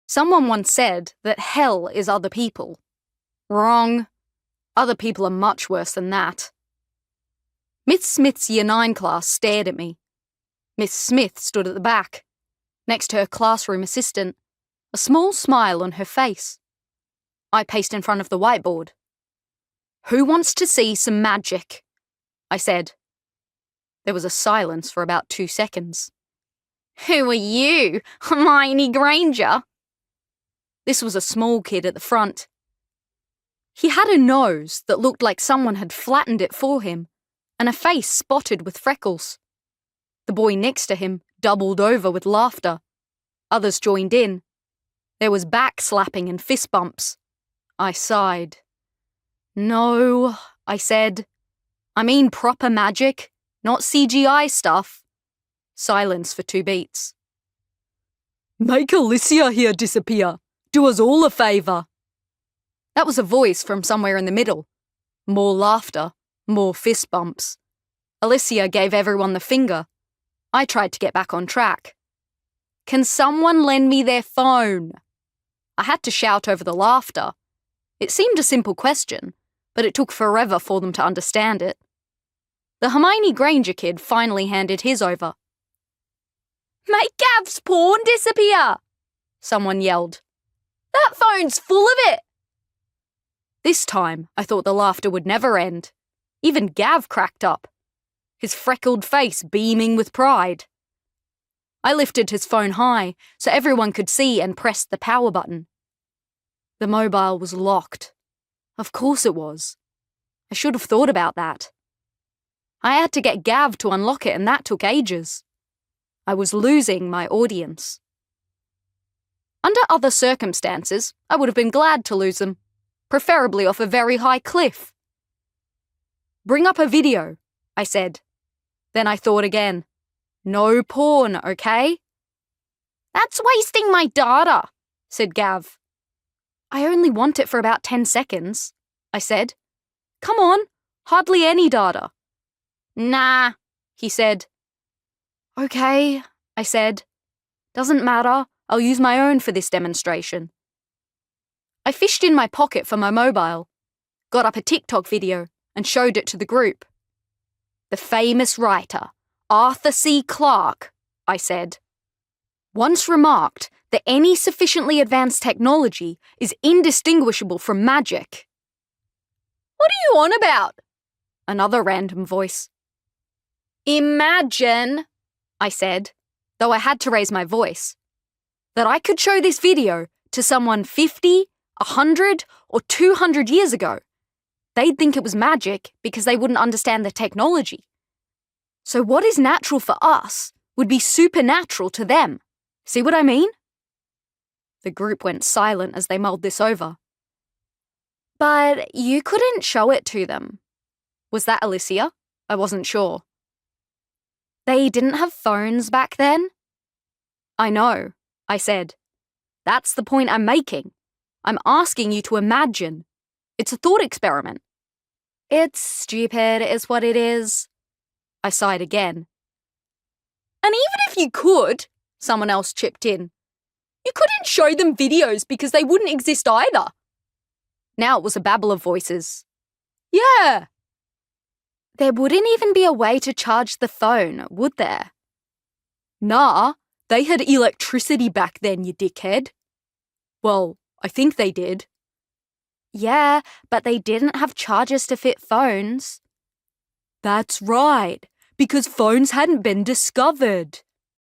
Someone once said that hell is other people. Wrong. Other people are much worse than that. Miss Smith's Year 9 class stared at me. Miss Smith stood at the back, next to her classroom assistant, a small smile on her face. I paced in front of the whiteboard. "Who wants to see some magic?" I said. There was a silence for about 2 seconds. "Who are you, Hermione Granger?" This was a small kid at the front. He had a nose that looked like someone had flattened it for him, and a face spotted with freckles. The boy next to him doubled over with laughter. Others joined in. There was back slapping and fist bumps. I sighed. "No," I said. "I mean proper magic, not CGI stuff." Silence for 2 beats. "Make Alicia here disappear. Do us all a favour." That was a voice from somewhere in the middle. More laughter, more fist bumps. Alicia gave everyone the finger. I tried to get back on track. "Can someone lend me their phone?" I had to shout over the laughter. It seemed a simple question, but it took forever for them to understand it. The Hermione Granger kid finally handed his over. "Make Gav's porn disappear!" someone yelled. "That phone's full of it!" This time, I thought the laughter would never end. Even Gav cracked up, his freckled face beaming with pride. I lifted his phone high so everyone could see and pressed the power button. The mobile was locked. Of course it was. I should have thought about that. I had to get Gav to unlock it, and that took ages. I was losing my audience. Under other circumstances, I would have been glad to lose them, preferably off a very high cliff. "Bring up a video," I said. Then I thought again. "No porn, okay?" "That's wasting my data," said Gav. "I only want it for about 10 seconds, I said. "Come on, hardly any data." "Nah," he said. "Okay," I said. "Doesn't matter, I'll use my own for this demonstration." I fished in my pocket for my mobile, got up a TikTok video, and showed it to the group. "The famous writer, Arthur C. Clarke," I said, "once remarked that any sufficiently advanced technology is indistinguishable from magic." "What are you on about?" Another random voice. "Imagine," I said, though I had to raise my voice, "that I could show this video to someone 50, 100, or 200 years ago. They'd think it was magic because they wouldn't understand the technology. So what is natural for us would be supernatural to them. See what I mean?" The group went silent as they mulled this over. "But you couldn't show it to them." Was that Alicia? I wasn't sure. "They didn't have phones back then?" "I know," I said. "That's the point I'm making. I'm asking you to imagine. It's a thought experiment." "It's stupid, is what it is." I sighed again. "And even if you could," someone else chipped in, "you couldn't show them videos because they wouldn't exist either." Now it was a babble of voices. "Yeah." "There wouldn't even be a way to charge the phone, would there?" "Nah, they had electricity back then, you dickhead." "Well, I think they did." "Yeah, but they didn't have chargers to fit phones." "That's right, because phones hadn't been discovered."